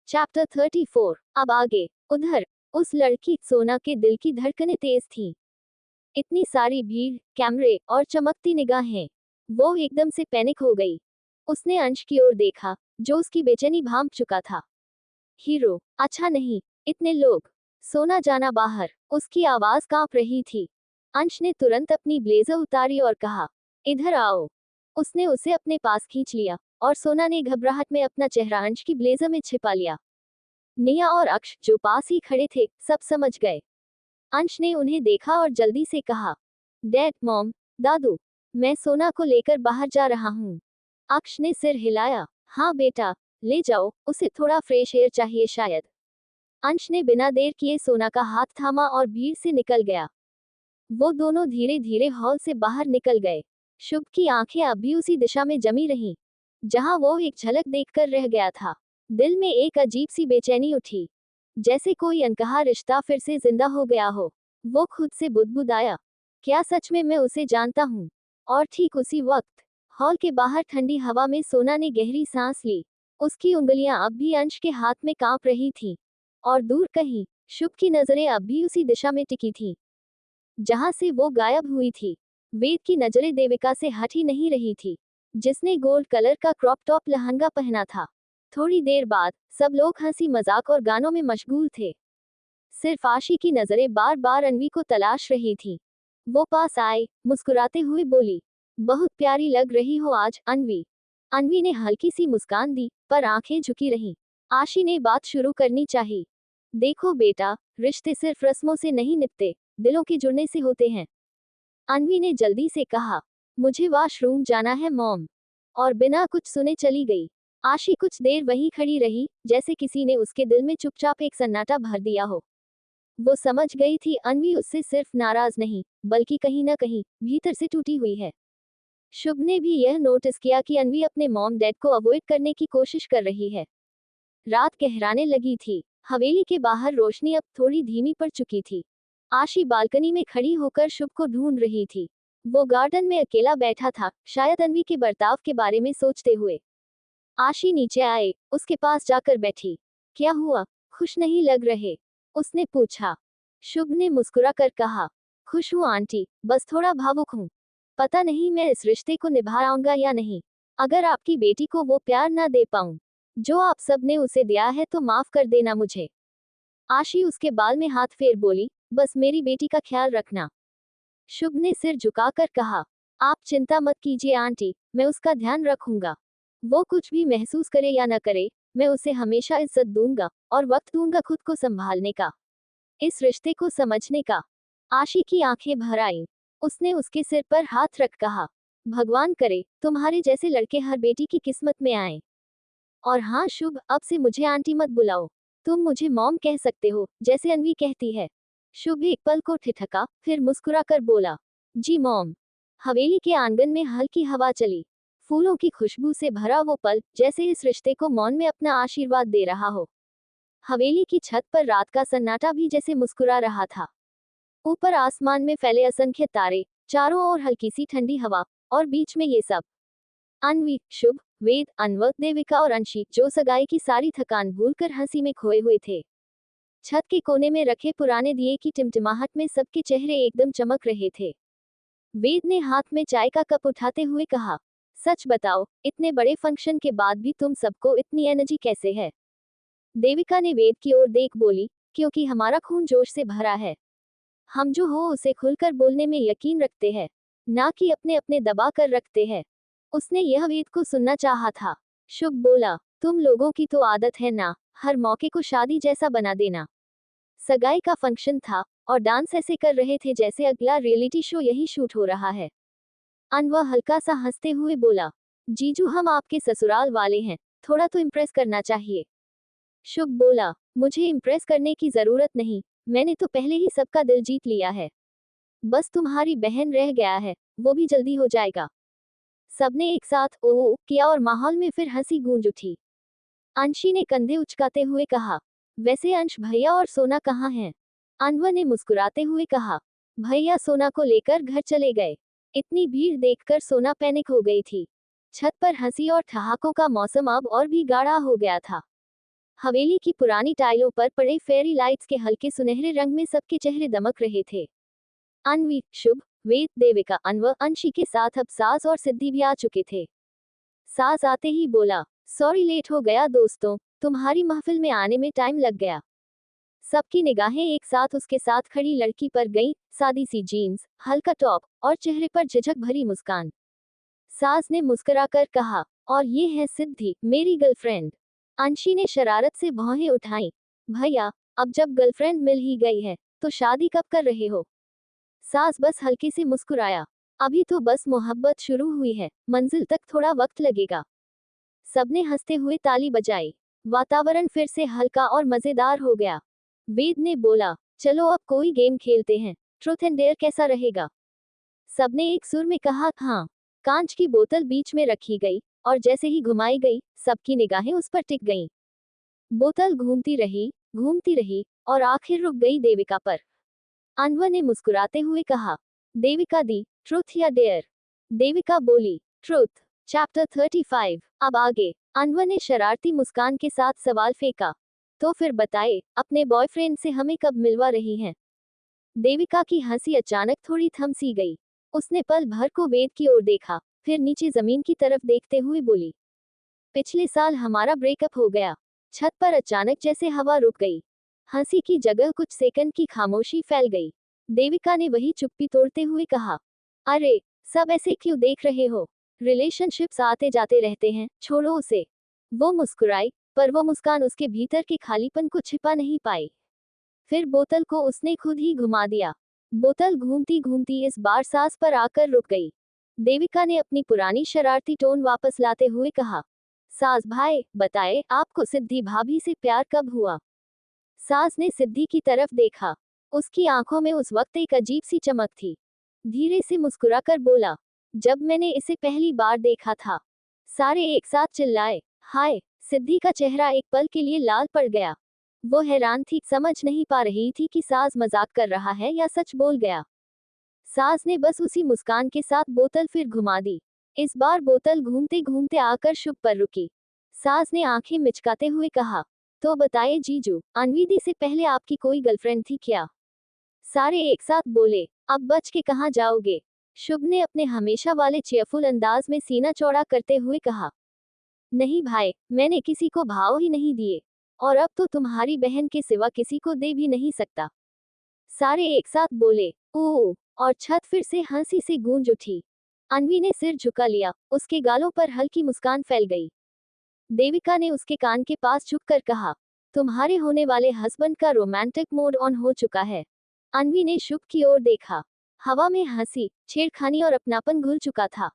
Chapter 34। अब आगे। उधर उस लड़की सोना के दिल की धड़कनें तेज थीं। इतनी सारी भीड़, कैमरे और चमकती निगाहें। वो एकदम से पैनिक हो गई। उसने अंश की ओर देखा, जो उसकी बेचैनी भांप चुका था। हीरो, अच्छा नहीं, इतने लोग। सोना जाना बाहर। उसकी आवाज कांप रही थी। अंश ने तुरंत अपनी ब्लेजर उतारी और कहा, इधर आओ। उसने उसे अपने पास खींच लिया और सोना ने घबराहट में अपना चेहरा अंश की ब्लेजर में छिपा लिया। निया और अक्ष, जो पास ही खड़े थे, सब समझ गए। अंश ने उन्हें देखा और जल्दी से कहा, डैड, मॉम, दादू, मैं सोना को लेकर बाहर जा रहा हूँ। अक्ष ने सिर हिलाया, हाँ बेटा, ले जाओ, उसे थोड़ा फ्रेश एयर चाहिए शायद। अंश ने बिना देर किए सोना का हाथ थामा और भीड़ से निकल गया। वो दोनों धीरे धीरे हॉल से बाहर निकल गए। शुभ की आंखें अब भी उसी दिशा में जमी रहीं, जहां वो एक झलक देखकर रह गया था। दिल में एक अजीब सी बेचैनी उठी, जैसे कोई अनकहा रिश्ता फिर से जिंदा हो गया हो। वो खुद से बुदबुदाया, क्या सच में मैं उसे जानता हूँ? और ठीक उसी वक्त हॉल के बाहर ठंडी हवा में सोना ने गहरी सांस ली। उसकी उंगलियां अब भी अंश के हाथ में कांप रही थीं, और दूर कहीं शुभ की नजरें अब भी उसी दिशा में टिकी थीं, जहां से वो गायब हुई थी। वेद की नजरें देविका से हट ही नहीं रही थी, जिसने गोल्ड कलर का क्रॉप टॉप लहंगा पहना था। थोड़ी देर बाद सब लोग हंसी मजाक और गानों में मशगूल थे। सिर्फ आशी की नजरें बार बार अनवी को तलाश रही थी। वो पास आई, मुस्कुराते हुए बोली, बहुत प्यारी लग रही हो आज, अनवी। अनवी ने हल्की सी मुस्कान दी, पर आंखें झुकी रहीं। आशी ने बात शुरू करनी चाहिए। देखो बेटा, रिश्ते सिर्फ रस्मों से नहीं निपटे, दिलों के जुड़ने से होते हैं। अनवी ने जल्दी से कहा, मुझे वॉशरूम जाना है मॉम। और बिना कुछ सुने चली गई। आशी कुछ देर वहीं खड़ी रही, जैसे किसी ने उसके दिल में चुपचाप एक सन्नाटा भर दिया हो। वो समझ गई थी अनवी उससे सिर्फ नाराज नहीं, बल्कि कहीं न कहीं भीतर से टूटी हुई है। शुभ ने भी यह नोटिस किया कि अनवी अपने मॉम डैड को अवॉइड करने की कोशिश कर रही है। रात गहराने लगी थी। हवेली के बाहर रोशनी अब थोड़ी धीमी पड़ चुकी थी। आशी बालकनी में खड़ी होकर शुभ को ढूंढ रही थी। वो गार्डन में अकेला बैठा था, शायद अनवी के बर्ताव के बारे में सोचते हुए। आशी नीचे आए, उसके पास जाकर बैठी। क्या हुआ, खुश नहीं लग रहे? उसने पूछा। शुभ ने मुस्कुरा कर कहा, खुश हूँ आंटी, बस थोड़ा भावुक हूँ। पता नहीं मैं इस रिश्ते को निभा पाऊंगा या नहीं। अगर आपकी बेटी को वो प्यार ना दे पाऊं जो आप सब ने उसे दिया है, तो माफ कर देना मुझे। आशी उसके बाल में हाथ फेर बोली, बस मेरी बेटी का ख्याल रखना। शुभ ने सिर झुकाकर कहा, आप चिंता मत कीजिए आंटी, मैं उसका ध्यान रखूंगा। वो कुछ भी महसूस करे या न करे, मैं उसे हमेशा इज्जत दूंगा और वक्त दूंगा खुद को संभालने का, इस रिश्ते को समझने का। आशी की आंखें भर आईं। उसने उसके सिर पर हाथ रख कहा, भगवान करे तुम्हारे जैसे लड़के हर बेटी की किस्मत में आए। और हाँ शुभ, अब से मुझे आंटी मत बुलाओ, तुम मुझे मॉम कह सकते हो, जैसे अनवी कहती है। शुभ एक पल को ठिठका, फिर मुस्कुराकर बोला, जी मॉम। हवेली के आंगन में हल्की हवा चली। फूलों की खुशबू से भरा वो पल, जैसे इस रिश्ते को मौन में अपना आशीर्वाद दे रहा हो। हवेली की छत पर रात का सन्नाटा भी जैसे मुस्कुरा रहा था। ऊपर आसमान में फैले असंख्य तारे, चारों ओर हल्की सी ठंडी हवा, और बीच में ये सब। अनवी, शुभ, वेद, अनवर, देविका और अंशी, जो सगाई की सारी थकान भूलकर हंसी में खोए हुए थे। छत के कोने में रखे पुराने दिए की टिमटिमाहट में सबके चेहरे एकदम चमक रहे थे। वेद ने हाथ में चाय का कप उठाते हुए कहा, सच बताओ, इतने बड़े फंक्शन के बाद भी तुम सबको इतनी एनर्जी कैसे है? देविका ने वेद की ओर देख बोली, क्योंकि हमारा खून जोश से भरा है। हम जो हो उसे खुलकर बोलने में यकीन रखते हैं, ना कि अपने अपने दबा कर रखते हैं। उसने यह वेद को सुनना चाहा था। शुभ बोला, तुम लोगों की तो आदत है ना, हर मौके को शादी जैसा बना देना। सगाई का फंक्शन था, और डांस ऐसे कर रहे थे जैसे अगला रियलिटी शो यही शूट हो रहा है। अनवर हल्का सा हंसते हुए बोला, जीजू हम आपके ससुराल वाले हैं, थोड़ा तो इम्प्रेस करना चाहिए। शुभ बोला, मुझे इम्प्रेस करने की जरूरत नहीं, मैंने तो पहले ही सबका दिल जीत लिया है। बस तुम्हारी बहन रह गया है, वो भी जल्दी हो जाएगा। सबने एक साथ ओह किया और माहौल में फिर हंसी गूंज उठी। अंशी ने कंधे उचकाते हुए कहा, वैसे अंश भैया और सोना कहाँ हैं? अनवर ने मुस्कुराते हुए कहा, भैया सोना को लेकर घर चले गए। इतनी भीड़ देखकर सोना पैनिक हो गई थी। छत पर हंसी और ठहाकों का मौसम अब और भी गाढ़ा हो गया था। हवेली की पुरानी टाइलों पर पड़े फेरी लाइट्स के हल्के सुनहरे रंग में सबके चेहरे दमक रहे थे। अन्वी, शुभ, वेद, देविका, अनवर, अंशी के साथ अब सास और सिद्धि भी आ चुके थे। सास आते ही बोला, सॉरी लेट हो गया दोस्तों, तुम्हारी महफिल में आने में टाइम लग गया। सबकी निगाहें एक साथ उसके साथ खड़ी लड़की पर गईं, सादी सी जीन्स, हल्का टॉप और चेहरे पर झिझक भरी मुस्कान। सास ने मुस्कुराकर कहा, और ये है सिद्धि, मेरी गर्लफ्रेंड। अंशी ने शरारत से भौहें उठाई। भैया, अब जब गर्लफ्रेंड मिल ही गई है तो शादी कब कर रहे हो? सास बस हल्के से मुस्कुराया, अभी तो बस मोहब्बत शुरू हुई है, मंजिल तक थोड़ा वक्त लगेगा। सबने हंसते हुए ताली बजाई। वातावरण फिर से हल्का और मजेदार हो गया। वेद ने बोला, चलो अब कोई गेम खेलते हैं, ट्रूथ एंड डेयर कैसा रहेगा? सबने एक सुर में कहा, हाँ। कांच की बोतल बीच में रखी गई और जैसे ही घुमाई गई, सबकी निगाहें उस पर टिक गईं। बोतल घूमती रही और आखिर रुक गई देविका पर। अनवर ने मुस्कुराते हुए कहा, देविका दी, ट्रूथ या डेयर? देविका बोली, ट्रूथ। चैप्टर 35। अब आगे। अनवर ने शरारती मुस्कान के साथ सवाल फेंका, तो फिर बताए, अपने बॉयफ्रेंड से हमें कब मिलवा रही हैं? देविका की हंसी अचानक थोड़ी थम सी गई। उसने पल भर को वेद की ओर देखा, फिर नीचे जमीन की तरफ देखते हुए बोली, पिछले साल हमारा ब्रेकअप हो गया। छत पर अचानक जैसे हवा रुक गई। हंसी की जगह कुछ सेकंड की खामोशी फैल गई। देविका ने वही चुप्पी तोड़ते हुए कहा, अरे, सब ऐसे क्यों देख रहे हो? रिलेशनशिप्स आते जाते रहते हैं, छोड़ो उसे। वो मुस्कुराई, पर वो मुस्कान उसके भीतर के खालीपन को छिपा नहीं पाई। फिर बोतल को उसने खुद ही घुमा दिया। बोतल घूमती घूमती इस बार सास पर आकर रुक गई। देविका ने अपनी पुरानी शरारती टोन वापस लाते हुए कहा, सास भाई, बताए, आपको सिद्धि भाभी से प्यार कब हुआ? सास ने सिद्धि की तरफ देखा। उसकी आंखों में उस वक्त एक अजीब सी चमक थी। धीरे से मुस्कुराकर बोला, जब मैंने इसे पहली बार देखा था। सारे एक साथ चिल्लाए, हाय। सिद्धि का चेहरा एक पल के लिए लाल पड़ गया। वो हैरान थी, समझ नहीं पा रही थी कि सास मजाक कर रहा है या सच बोल गया। सास ने बस उसी मुस्कान के साथ बोतल फिर घुमा दी। इस बार बोतल घूमते घूमते आकर शुभ पर रुकी। सास ने आंखें मिचकाते हुए कहा, तो बताइए जीजू, अनवीदी से पहले आपकी कोई गर्लफ्रेंड थी क्या? सारे एक साथ बोले, अब बच के कहाँ जाओगे? शुभ ने अपने हमेशा वाले चेयरफुल अंदाज में सीना चौड़ा करते हुए कहा, नहीं भाई, मैंने किसी को भाव ही नहीं दिए, और अब तो तुम्हारी बहन के सिवा किसी को दे भी नहीं सकता। सारे एक साथ बोले, ओह, और छत फिर से हंसी से गूंज उठी। अनवी ने सिर झुका लिया, उसके गालों पर हल्की मुस्कान फैल गई। देविका ने उसके कान के पास झुककर कहा, तुम्हारे होने वाले हस्बैंड का रोमांटिक मोड ऑन हो चुका है। अनवी ने शुभ की ओर देखा। हवा में हंसी, छेड़खानी और अपनापन घुल चुका था।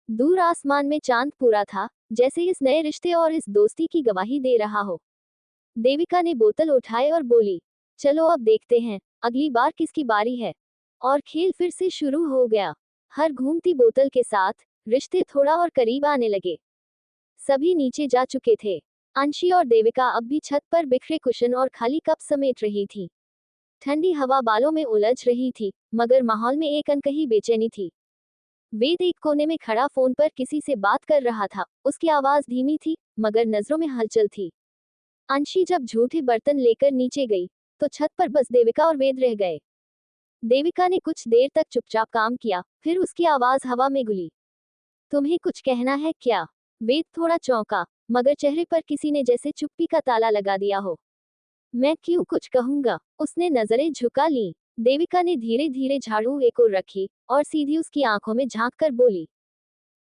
दूर आसमान में चांद पूरा था, जैसे इस नए रिश्ते और इस दोस्ती की गवाही दे रहा हो। देविका ने बोतल उठाए और बोली, चलो अब देखते हैं, अगली बार किसकी बारी है। और खेल फिर से शुरू हो गया। हर घूमती बोतल के साथ रिश्ते थोड़ा और करीब आने लगे। सभी नीचे जा चुके थे। अंशी और देविका अब भी छत पर बिखरे कुशन और खाली कप समेट रही थी। ठंडी हवा बालों में उलझ रही थी, मगर माहौल में एक अनकही बेचैनी थी। वेद एक कोने में खड़ा फोन पर किसी से बात कर रहा था। उसकी आवाज धीमी थी, मगर नजरों में हलचल थी। अंशी जब झूठे बर्तन लेकर नीचे गई, तो छत पर बस देविका और वेद रह गए। देविका ने कुछ देर तक चुपचाप काम किया, फिर उसकी आवाज हवा में गुली, तुम्हें कुछ कहना है क्या? वेद थोड़ा चौंका, मगर चेहरे पर किसी ने जैसे चुप्पी का ताला लगा दिया हो। मैं क्यों कुछ कहूंगा? उसने नजरें झुका ली। देविका ने धीरे धीरे झाड़ू एक ओर रखी और सीधी उसकी आंखों में झांक कर बोली,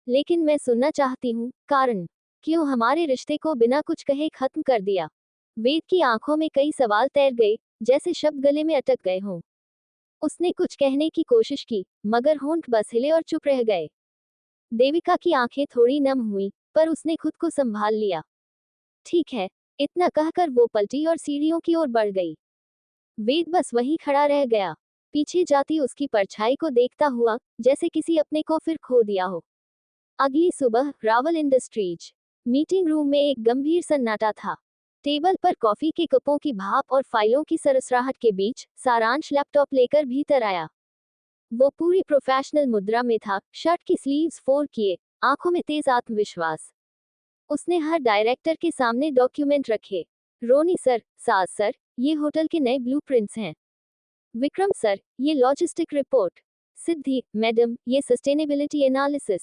लेकिन मैं सुनना चाहती हूँ, कारण क्यों हमारे रिश्ते को बिना कुछ कहे खत्म कर दिया? वेद की आंखों में कई सवाल तैर गए, जैसे शब्द गले में अटक गए हों। उसने कुछ कहने की कोशिश की, मगर होंठ बस हिले और चुप रह गए। देविका की आंखें थोड़ी नम हुई, पर उसने खुद को संभाल लिया। ठीक है, इतना कहकर वो पलटी और सीढ़ियों की ओर बढ़ गई। वेद बस वहीं खड़ा रह गया, पीछे जाती उसकी परछाई को देखता हुआ, जैसे किसी अपने को फिर खो दिया हो। अगली सुबह रावल इंडस्ट्रीज मीटिंग रूम में एक गंभीर सन्नाटा था। टेबल पर कॉफी के कपों की भाप और फाइलों की सरसराहट के बीच सारांश लैपटॉप लेकर भीतर आया। वो पूरी प्रोफेशनल मुद्रा में था, शर्ट की स्लीव्स फोल्ड किए, आंखों में तेज आत्मविश्वास। उसने हर डायरेक्टर के सामने डॉक्यूमेंट रखे, रोनी सर, साज सर, ये होटल के नए ब्लूप्रिंट्स हैं। विक्रम सर, ये लॉजिस्टिक रिपोर्ट। सिद्धि मैडम, ये सस्टेनेबिलिटी एनालिसिस।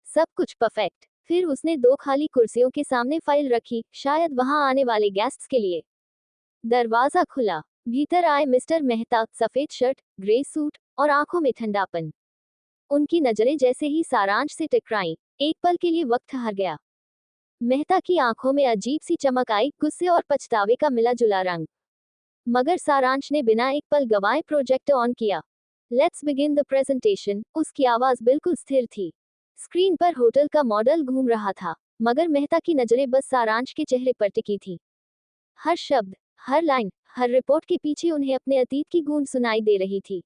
सब कुछ परफेक्ट। फिर उसने 2 खाली कुर्सियों के सामने फाइल रखी, शायद वहां आने वाले गेस्ट्स के लिए। दरवाजा खुला। भीतर आए मिस्टर मेहता, सफेद शर्ट, ग्रे सूट और आंखों में ठंडापन। उनकी नजरें जैसे ही सारांश से टकराईं, एक पल के लिए वक्त ठहर गया। मेहता की आंखों में अजीब सी चमक आई, गुस्से और पछतावे का मिला जुला रंग। मगर सारांश ने बिना एक पल गवाए प्रोजेक्टर ऑन किया। Let's begin the presentation. उसकी आवाज बिल्कुल स्थिर थी। स्क्रीन पर होटल का मॉडल घूम रहा था, मगर मेहता की नजरें बस सारांश के चेहरे पर टिकी थी। हर शब्द, हर लाइन, हर रिपोर्ट के पीछे उन्हें अपने अतीत की गूंज सुनाई दे रही थी।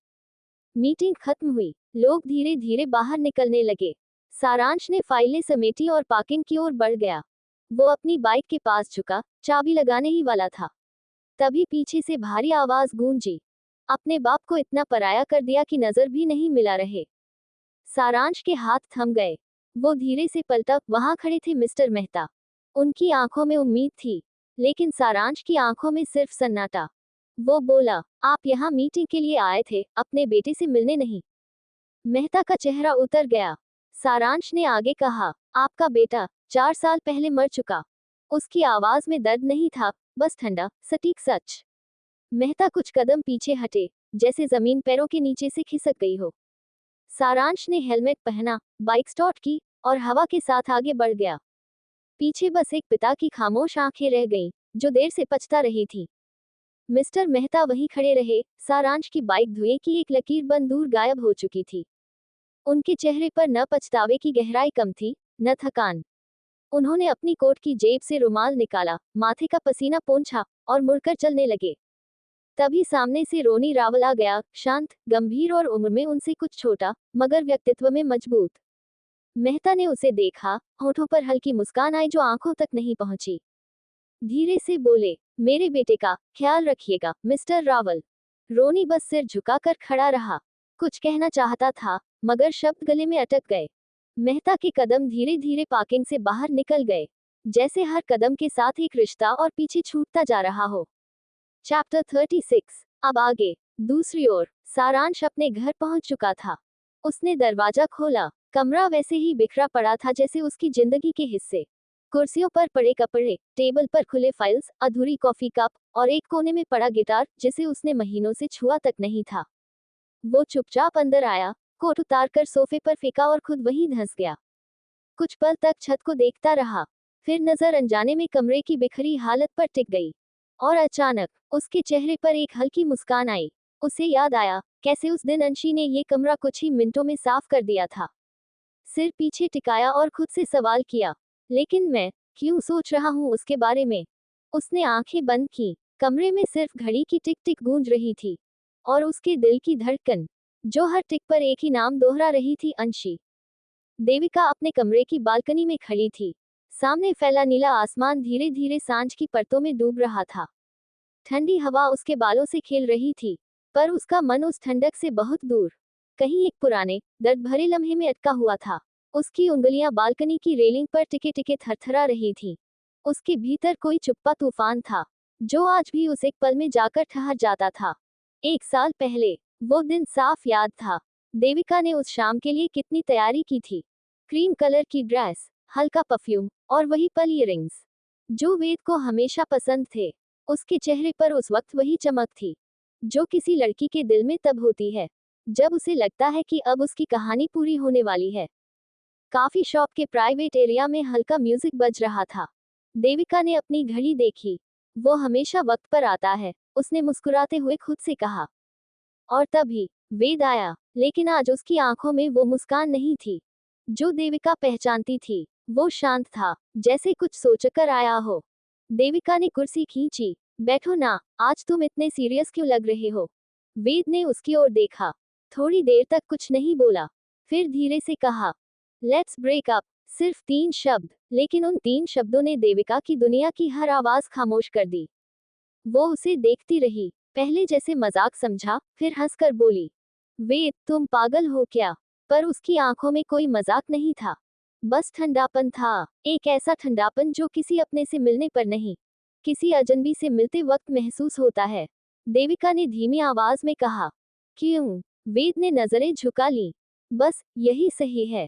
मीटिंग खत्म हुई। लोग धीरे धीरे बाहर निकलने लगे। सारांश ने फाइलें समेटी और पार्किंग की ओर बढ़ गया। वो अपनी बाइक के पास झुका, चाबी लगाने ही वाला था। तभी पीछे से भारी आवाज गूंजी। अपने बाप को इतना पराया कर दिया कि नजर भी नहीं मिला रहे। सारांश के हाथ थम गए। वो धीरे से पलटा। वहां खड़े थे मिस्टर मेहता। उनकी आंखों में उम्मीद थी, लेकिन सारांश की आंखों में सिर्फ सन्नाटा। वो बोला, आप यहाँ मीटिंग के लिए आए थे, अपने बेटे से मिलने नहीं? मेहता का चेहरा उतर गया। सारांश ने आगे कहा, आपका बेटा 4 साल पहले मर चुका। उसकी आवाज में दर्द नहीं था, बस ठंडा, सटीक सच। मेहता कुछ कदम पीछे हटे, जैसे जमीन पैरों के नीचे से खिसक गई हो। सारांश ने हेलमेट पहना, बाइक स्टार्ट की और हवा के साथ आगे बढ़ गया। पीछे बस एक पिता की खामोश आंखें रह गईं, जो देर से पछता रही थी। मिस्टर मेहता वहीं खड़े रहे। सारांश की बाइक धुएं की एक लकीर बन दूर गायब हो चुकी थी। उनके चेहरे पर न पछतावे की गहराई कम थी, न थकान। उन्होंने अपनी कोट की जेब से रुमाल निकाला, माथे का पसीना पोंछा और मुड़कर चलने लगे। तभी सामने से रोनी रावल आ गया, शांत, गंभीर और उम्र में उनसे कुछ छोटा, मगर व्यक्तित्व में मजबूत। मेहता ने उसे देखा, होठों पर हल्की मुस्कान आई जो आंखों तक नहीं पहुंची। धीरे से बोले, मेरे बेटे का ख्याल रखिएगा मिस्टर रावल। रोनी बस सिर झुकाकर खड़ा रहा। कुछ कहना चाहता था, मगर शब्द गले में अटक गए। मेहता के कदम धीरे धीरे पार्किंग से बाहर निकल गए, जैसे हर कदम के साथ एक रिश्ता और पीछे छूटता जा रहा हो। चैप्टर 36। अब आगे। दूसरी ओर सारांश अपने घर पहुंच चुका था। उसने दरवाजा खोला। कमरा वैसे ही बिखरा पड़ा था जैसे उसकी जिंदगी के हिस्से। कुर्सियों पर पड़े कपड़े, टेबल पर खुले फाइल्स, अधूरी कॉफी कप और एक कोने में पड़ा गिटार जिसे उसने महीनों से छुआ तक नहीं था। वो चुपचाप अंदर आया, कोट उतारकर सोफे पर फेंका और खुद वहीं धंस गया। कुछ पल तक छत को देखता रहा, फिर नजर अनजाने में कमरे की बिखरी हालत पर टिक गई। और अचानक उसके चेहरे पर एक हल्की मुस्कान आई। उसे याद आया कैसे उस दिन अंशी ने ये कमरा कुछ ही मिनटों में साफ कर दिया था। सिर पीछे टिकाया और खुद से सवाल किया, लेकिन मैं क्यों सोच रहा हूँ उसके बारे में? उसने आंखें बंद की। कमरे में सिर्फ घड़ी की टिक टिक गूंज रही थी, और उसके दिल की धड़कन, जो हर टिक पर एक ही नाम दोहरा रही थी, अंशी। देविका अपने कमरे की बालकनी में खड़ी थी। सामने फैला नीला आसमान धीरे धीरे सांझ की परतों में डूब रहा था। ठंडी हवा उसके बालों से खेल रही थी, पर उसका मन उस ठंडक से बहुत दूर, कहीं एक पुराने, दर्द भरे लम्हे में अटका हुआ था। उसकी उंगलियां बालकनी की रेलिंग पर टिके टिके थरथरा रही थीं। उसके भीतर कोई चुप्पा तूफान था, जो आज भी उस एक पल में जाकर ठहर जाता था। 1 साल पहले, वो दिन साफ याद था। देविका ने उस शाम के लिए कितनी तैयारी की थी। क्रीम कलर की ड्रेस, हल्का परफ्यूम और वही पल इयररिंग्स, जो वेद को हमेशा पसंद थे। उसके चेहरे पर उस वक्त वही चमक थी, जो किसी लड़की के दिल में तब होती है, जब उसे लगता है कि अब उसकी कहानी पूरी होने वाली है। काफी शॉप के प्राइवेट एरिया में हल्का म्यूजिक बज रहा था। देविका ने अपनी घड़ी देखी। वो हमेशा वक्त पर आता है, उसने मुस्कुराते हुए खुद से कहा। और तभी वेद आया, लेकिन आज उसकी आंखों में वो मुस्कान नहीं थी जो देविका पहचानती थी। वो शांत था, जैसे कुछ सोचकर आया हो। देविका ने कुर्सी खींची। बैठो ना, आज तुम इतने सीरियस क्यों लग रहे हो? वेद ने उसकी ओर देखा। थोड़ी देर तक कुछ नहीं बोला, फिर धीरे से कहा, लेट्स ब्रेक अप। सिर्फ 3 शब्द, लेकिन उन 3 शब्दों ने देविका की दुनिया की हर आवाज खामोश कर दी। वो उसे देखती रही, पहले जैसे मजाक समझा, फिर हंसकर बोली, वेद तुम पागल हो क्या? पर उसकी आंखों में कोई मजाक नहीं था, बस ठंडापन था। एक ऐसा ठंडापन जो किसी अपने से मिलने पर नहीं, किसी अजनबी से मिलते वक्त महसूस होता है, देविका ने धीमी आवाज में कहा। क्यों? वेद ने नजरें झुका ली। बस यही सही है,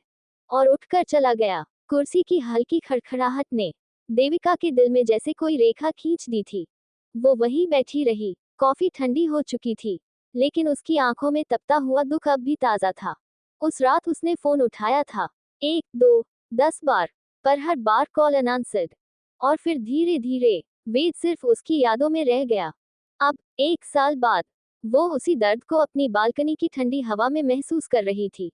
और उठकर चला गया। कुर्सी की हल्की खड़खड़ाहट ने देविका के दिल में जैसे कोई रेखा खींच दी थी। वो वहीं बैठी रही। कॉफी ठंडी हो चुकी थी, लेकिन उसकी आंखों में तपता हुआ दुख अब भी ताजा था। उस रात उसने फोन उठाया था, 1, 2, 10 बार, पर हर बार कॉल अनआंसर्ड। और फिर धीरे धीरे वेद सिर्फ उसकी यादों में रह गया। अब 1 साल बाद वो उसी दर्द को अपनी बालकनी की ठंडी हवा में महसूस कर रही थी।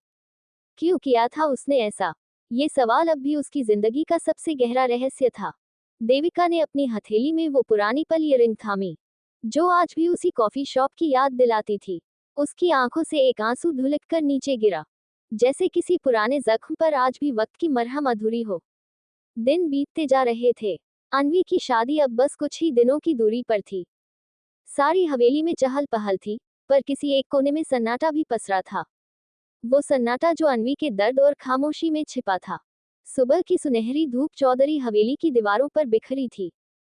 क्यों किया था उसने ऐसा? ये सवाल अब भी उसकी जिंदगी का सबसे गहरा रहस्य था। देविका ने अपनी हथेली में वो पुरानी पल इयररिंग थामी, जो आज भी उसी कॉफी शॉप की याद दिलाती थी। उसकी आंखों से एक आंसू ढुलककर नीचे गिरा, जैसे किसी पुराने जख्म पर आज भी वक्त की मरहम अधूरी हो। दिन बीतते जा रहे थे। अन्वी की शादी अब बस कुछ ही दिनों की दूरी पर थी। सारी हवेली में चहल पहल थी, पर किसी एक कोने में सन्नाटा भी पसरा था। वो सन्नाटा जो अन्वी के दर्द और खामोशी में छिपा था। सुबह की सुनहरी धूप चौधरी हवेली की दीवारों पर बिखरी थी।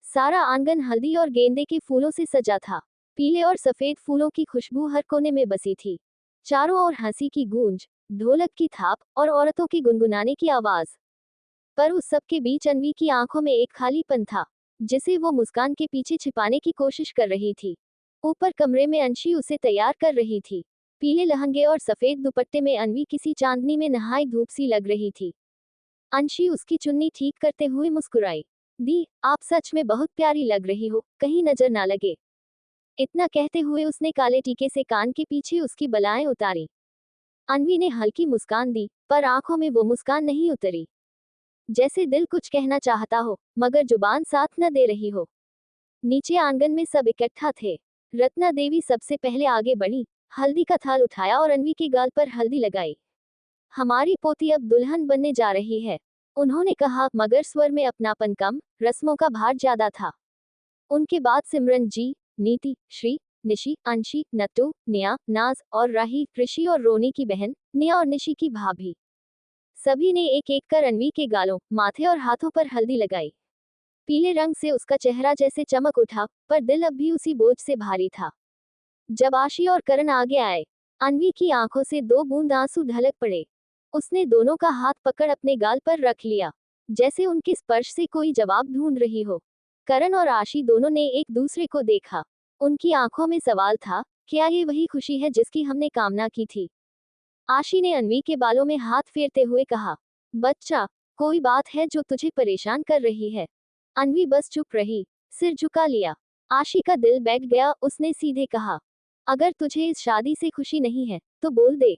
सारा आंगन हल्दी और गेंदे के फूलों से सजा था। पीले और सफेद फूलों की खुशबू हर कोने में बसी थी। चारों ओर हंसी की गूंज, ढोलक की थाप और औरतों की गुनगुनाने की आवाज। पर उस सब के बीच अन्वी की आंखों में एक खालीपन था, जिसे वो मुस्कान के पीछे छिपाने की कोशिश कर रही थी। ऊपर कमरे में अंशी उसे तैयार कर रही थी। पीले लहंगे और सफेद दुपट्टे में अन्वी किसी चांदनी में नहाई धूप सी लग रही थी। अंशी उसकी चुन्नी ठीक करते हुए मुस्कुराई। दी, आप सच में बहुत प्यारी लग रही हो, कहीं नजर ना लगे। इतना कहते हुए उसने काले टीके से कान के पीछे उसकी बलाएं उतारी। अन्वी ने हल्की मुस्कान दी, पर आंखों में वो मुस्कान नहीं उतरी। जैसे दिल कुछ कहना चाहता हो, मगर जुबान साथ न दे रही हो। नीचे आंगन में सब इकट्ठा थे। रत्ना देवी सबसे पहले आगे बढ़ी, हल्दी का थाल उठाया और अन्वी के गाल पर हल्दी लगाई। हमारी पोती अब दुल्हन बनने जा रही है, उन्होंने कहा, मगर स्वर में अपनापन कम, रस्मों का भार ज्यादा था। उनके बाद सिमरन जी, नीति, श्री, निशी, अंशी, नट्टू, निया, नाज और राही, ऋषि और रोनी की बहन, निया और निशी की भाभी, सभी ने एक एक कर अन्वी के गालों, माथे और हाथों पर हल्दी लगाई। पीले रंग से उसका चेहरा जैसे चमक उठा, पर दिल अब भी उसी बोझ से भारी था। जब आशी और करण आगे आए, अन्वी की आंखों से 2 बूंद आंसू ढलक पड़े। उसने दोनों का हाथ पकड़ अपने गाल पर रख लिया, जैसे उनके स्पर्श से कोई जवाब ढूंढ रही हो। करण और आशी दोनों ने एक दूसरे को देखा। उनकी आंखों में सवाल था, क्या ये वही खुशी है जिसकी हमने कामना की थी? आशी ने अन्वी के बालों में हाथ फेरते हुए कहा, बच्चा, कोई बात है जो तुझे परेशान कर रही है? अन्वी बस चुप रही, सिर झुका लिया। आशी का दिल बैठ गया, उसने सीधे कहा, अगर तुझे इस शादी से खुशी नहीं है, तो बोल दे।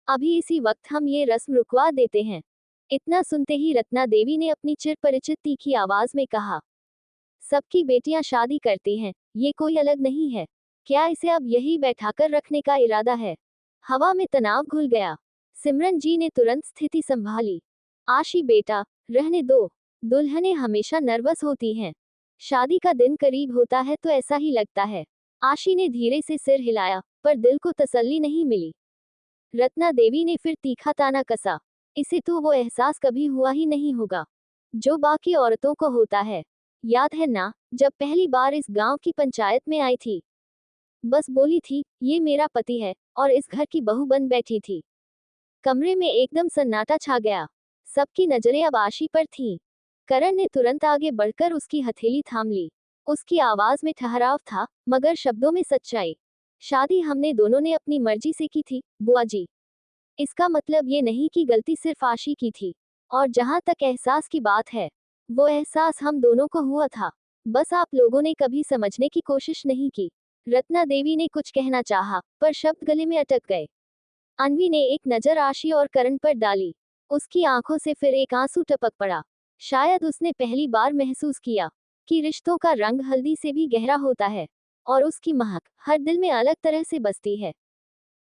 अभी इसी वक्त हम ये रस्म रुकवा देते हैं। इतना सुनते ही रत्ना देवी ने अपनी चिरपरिचित तीखी आवाज में कहा, सबकी बेटियां शादी करती हैं, ये कोई अलग नहीं है। क्या इसे अब यही बैठाकर रखने का इरादा है? हवा में तनाव घुल गया। सिमरन जी ने तुरंत स्थिति संभाली। आशी बेटा, रहने दो। दुल्हनें हमेशा नर्वस होती हैं। शादी का दिन करीब होता है तो ऐसा ही लगता है। आशी ने धीरे से सिर हिलाया, पर दिल को तसल्ली नहीं मिली। रत्ना देवी ने फिर तीखा ताना कसा, इसे तो वो एहसास कभी हुआ ही नहीं होगा, जो बाकी औरतों को होता है। याद है ना, जब पहली बार इस गांव की पंचायत में आई थी? बस बोली थी, ये मेरा पति है, और इस घर की बहू बन बैठी थी। कमरे में एकदम सन्नाटा छा गया। सबकी नजरें अब आशी पर थीं। करण ने तुरंत आगे बढ़कर उसकी हथेली थाम ली। उसकी आवाज में ठहराव था, मगर शब्दों में सच्चाई। शादी हमने दोनों ने अपनी मर्जी से की थी, बुआ जी। इसका मतलब ये नहीं कि गलती सिर्फ आशी की थी। और जहां तक एहसास की बात है, वो एहसास हम दोनों को हुआ था। बस आप लोगों ने कभी समझने की कोशिश नहीं की। रत्ना देवी ने कुछ कहना चाहा, पर शब्द गले में अटक गए। अन्वी ने एक नजर आशी और करण पर डाली। उसकी आंखों से फिर एक आंसू टपक पड़ा। शायद उसने पहली बार महसूस किया कि रिश्तों का रंग हल्दी से भी गहरा होता है, और उसकी महक हर दिल में अलग तरह से बसती है।